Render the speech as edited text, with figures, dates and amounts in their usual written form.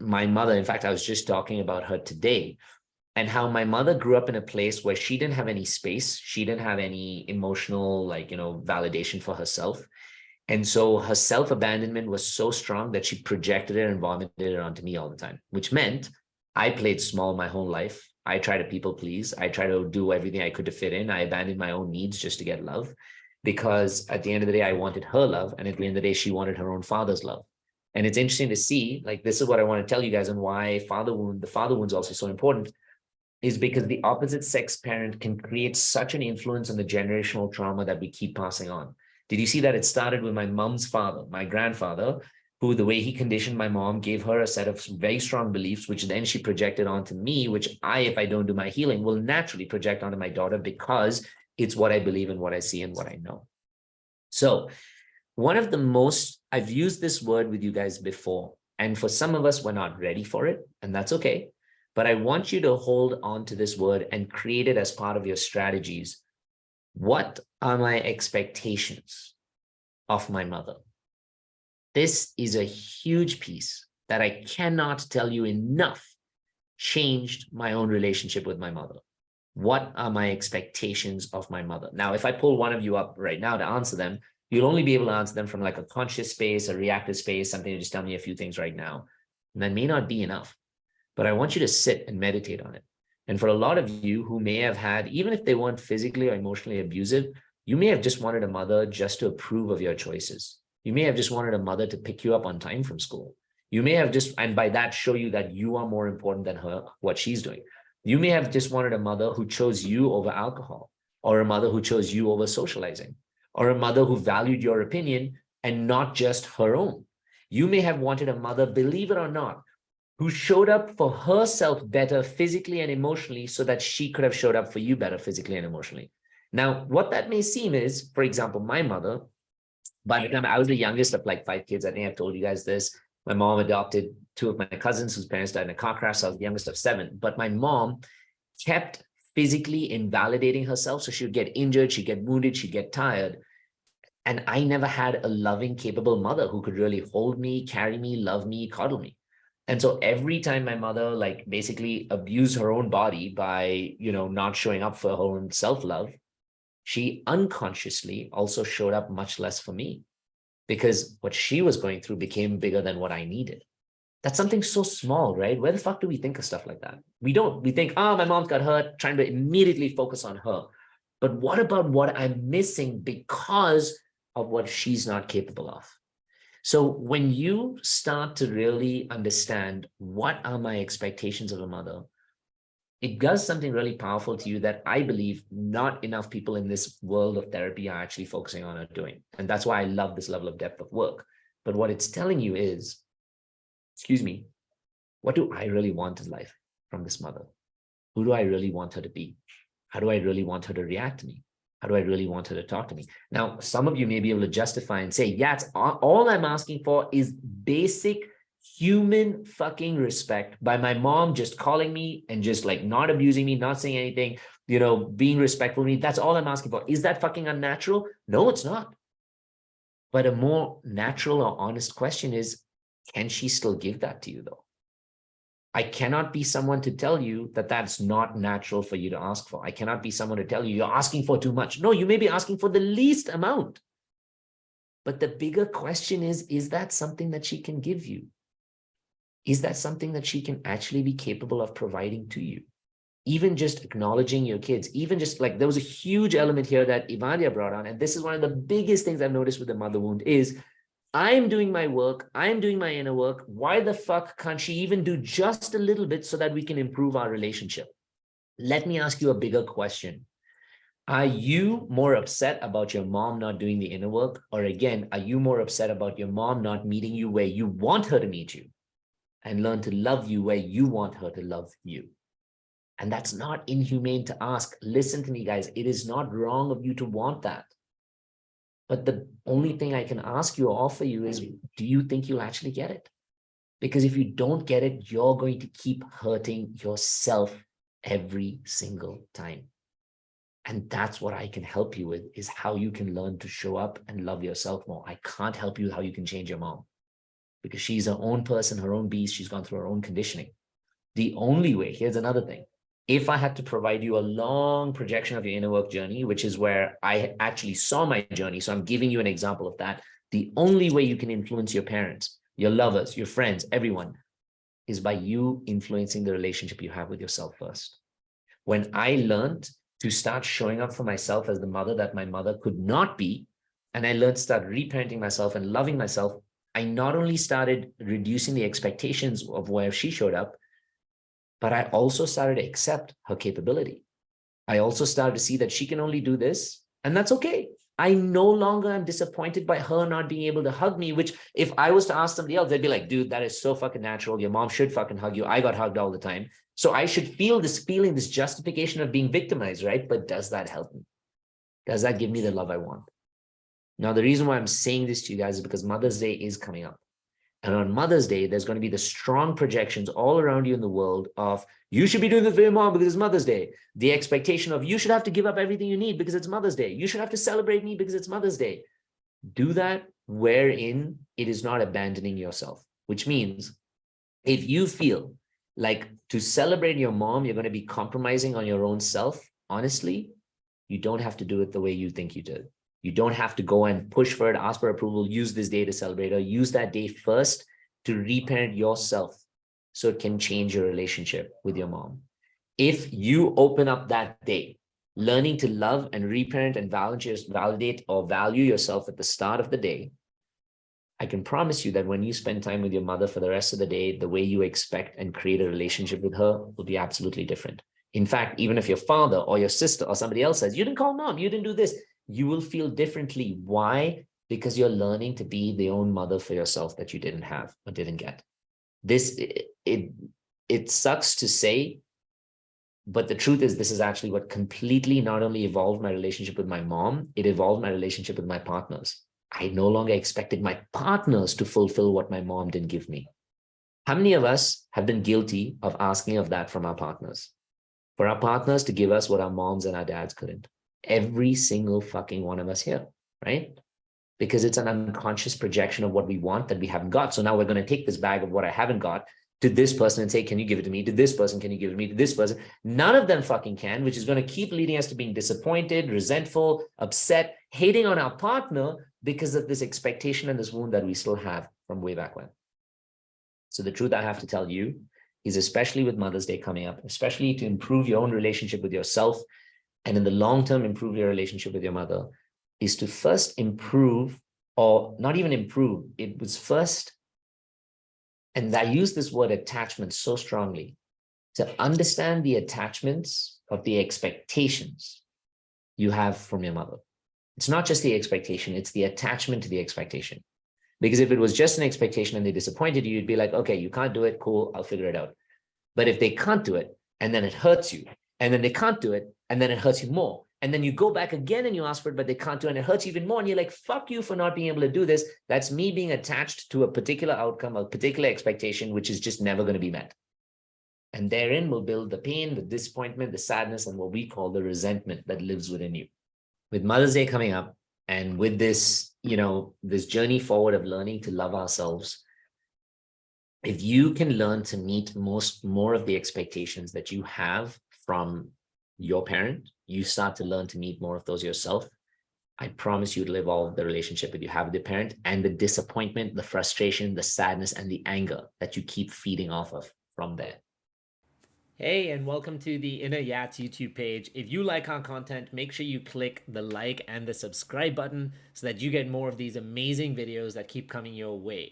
my mother, in fact, I was just talking about her today, and how my mother grew up in a place where she didn't have any space. She didn't have any emotional, validation for herself. And so her self-abandonment was so strong that she projected it and vomited it onto me all the time, which meant I played small my whole life. I try to people please. I try to do everything I could to fit in. I abandoned my own needs just to get love, because at the end of the day, I wanted her love. And at the end of the day, she wanted her own father's love. And it's interesting to see, like, this is what I want to tell you guys, and why the father wound is also so important, is because the opposite sex parent can create such an influence on the generational trauma that we keep passing on. Did you see that it started with my mom's father, my grandfather, who, the way he conditioned my mom, gave her a set of very strong beliefs, which then she projected onto me, which if I don't do my healing, will naturally project onto my daughter, because it's what I believe and what I see and what I know. So one of the most, I've used this word with you guys before, and for some of us, we're not ready for it, and that's okay. But I want you to hold on to this word and create it as part of your strategies. What are my expectations of my mother? This is a huge piece that I cannot tell you enough changed my own relationship with my mother. What are my expectations of my mother? Now, if I pull one of you up right now to answer them, you'll only be able to answer them from like a conscious space, a reactive space, something to just tell me a few things right now. And that may not be enough, but I want you to sit and meditate on it. And for a lot of you who may have had, even if they weren't physically or emotionally abusive, you may have just wanted a mother just to approve of your choices. You may have just wanted a mother to pick you up on time from school. You may have just, and by that show you that you are more important than her, what she's doing. You may have just wanted a mother who chose you over alcohol, or a mother who chose you over socializing, or a mother who valued your opinion and not just her own. You may have wanted a mother, believe it or not, who showed up for herself better physically and emotionally so that she could have showed up for you better physically and emotionally. Now, what that may seem is, for example, my mother, by the time I was the youngest of like 5 kids, I think I've told you guys this, my mom adopted 2 of my cousins whose parents died in a car crash. So I was the youngest of 7. But my mom kept physically invalidating herself. So she would get injured, she'd get wounded, she'd get tired. And I never had a loving, capable mother who could really hold me, carry me, love me, cuddle me. And so every time my mother like basically abused her own body by, not showing up for her own self-love, she unconsciously also showed up much less for me, because what she was going through became bigger than what I needed. That's something so small, right? Where the fuck do we think of stuff like that? We don't. We think, oh, my mom got hurt, trying to immediately focus on her. But what about what I'm missing because of what she's not capable of? So when you start to really understand what are my expectations of a mother, it does something really powerful to you that I believe not enough people in this world of therapy are actually focusing on or doing. And that's why I love this level of depth of work. But what it's telling you is, excuse me, what do I really want in life from this mother? Who do I really want her to be? How do I really want her to react to me? How do I really want her to talk to me? Now, some of you may be able to justify and say, yeah, it's all I'm asking for is basic human fucking respect by my mom just calling me and just like not abusing me, not saying anything, being respectful to me. That's all I'm asking for. Is that fucking unnatural? No, it's not. But a more natural or honest question is, can she still give that to you though? I cannot be someone to tell you that that's not natural for you to ask for. I cannot be someone to tell you you're asking for too much. No, you may be asking for the least amount. But the bigger question is that something that she can give you? Is that something that she can actually be capable of providing to you? Even just acknowledging your kids, even just like, there was a huge element here that Ivandia brought on. And this is one of the biggest things I've noticed with the mother wound is, I'm doing my work. I'm doing my inner work. Why the fuck can't she even do just a little bit so that we can improve our relationship? Let me ask you a bigger question. Are you more upset about your mom not doing the inner work? Or again, are you more upset about your mom not meeting you where you want her to meet you and learn to love you where you want her to love you? And that's not inhumane to ask. Listen to me, guys. It is not wrong of you to want that. But the only thing I can ask you or offer you is, do you think you'll actually get it? Because if you don't get it, you're going to keep hurting yourself every single time. And that's what I can help you with, is how you can learn to show up and love yourself more. I can't help you how you can change your mom. because she's her own person, her own beast. She's gone through her own conditioning. The only way, here's another thing. If I had to provide you a long projection of your inner work journey, which is where I actually saw my journey, so I'm giving you an example of that. The only way you can influence your parents, your lovers, your friends, everyone, is by you influencing the relationship you have with yourself first. When I learned to start showing up for myself as the mother that my mother could not be, and I learned to start reparenting myself and loving myself, I not only started reducing the expectations of where she showed up, but I also started to accept her capability. I also started to see that she can only do this, and that's okay. I no longer am disappointed by her not being able to hug me, which if I was to ask somebody else, they'd be like, dude, that is so fucking natural. Your mom should fucking hug you. I got hugged all the time. So I should feel this feeling, this justification of being victimized, right? But does that help me? Does that give me the love I want? Now, the reason why I'm saying this to you guys is because Mother's Day is coming up. And on Mother's Day, there's going to be the strong projections all around you in the world of you should be doing this for your mom because it's Mother's Day. The expectation of you should have to give up everything you need because it's Mother's Day. You should have to celebrate me because it's Mother's Day. Do that wherein it is not abandoning yourself, which means if you feel like to celebrate your mom, you're going to be compromising on your own self, honestly, you don't have to do it the way you think you did. You don't have to go and push for it, ask for approval, use this day to celebrate, or use that day first to reparent yourself so it can change your relationship with your mom. If you open up that day, learning to love and reparent and validate or value yourself at the start of the day, I can promise you that when you spend time with your mother for the rest of the day, the way you expect and create a relationship with her will be absolutely different. In fact, even if your father or your sister or somebody else says, you didn't call mom, you didn't do this, you will feel differently. Why? Because you're learning to be the own mother for yourself that you didn't have or didn't get. It sucks to say, but the truth is this is actually what completely not only evolved my relationship with my mom, it evolved my relationship with my partners. I no longer expected my partners to fulfill what my mom didn't give me. How many of us have been guilty of asking of that from our partners? For our partners to give us what our moms and our dads couldn't. Every single fucking one of us here, right? Because it's an unconscious projection of what we want that we haven't got. So now we're going to take this bag of what I haven't got to this person and say, can you give it to me? To this person, can you give it to me? To this person. None of them fucking can, which is going to keep leading us to being disappointed, resentful, upset, hating on our partner because of this expectation and this wound that we still have from way back when. So the truth I have to tell you is, especially with Mother's Day coming up, especially to improve your own relationship with yourself, and in the long term, improve your relationship with your mother, is to first improve, or not even improve, it was first, and I use this word attachment so strongly, to understand the attachments of the expectations you have from your mother. It's not just the expectation, it's the attachment to the expectation. Because if it was just an expectation and they disappointed you, you'd be like, okay, you can't do it, cool, I'll figure it out. But if they can't do it, and then it hurts you, and then they can't do it, and then it hurts you more, and then you go back again and you ask for it, but they can't do it, and it hurts you even more, and you're like, fuck you for not being able to do this. That's me being attached to a particular outcome, a particular expectation, which is just never going to be met. And therein will build the pain, the disappointment, the sadness, and what we call the resentment that lives within you. With Mother's Day coming up, and with this, this journey forward of learning to love ourselves, if you can learn to meet more of the expectations that you have from your parent, you start to learn to meet more of those yourself. I promise you to evolve the relationship that you have with your parent, and the disappointment, the frustration, the sadness, and the anger that you keep feeding off of from there. Hey, and welcome to the Inner Yats YouTube page. If you like our content, make sure you click the like and the subscribe button so that you get more of these amazing videos that keep coming your way.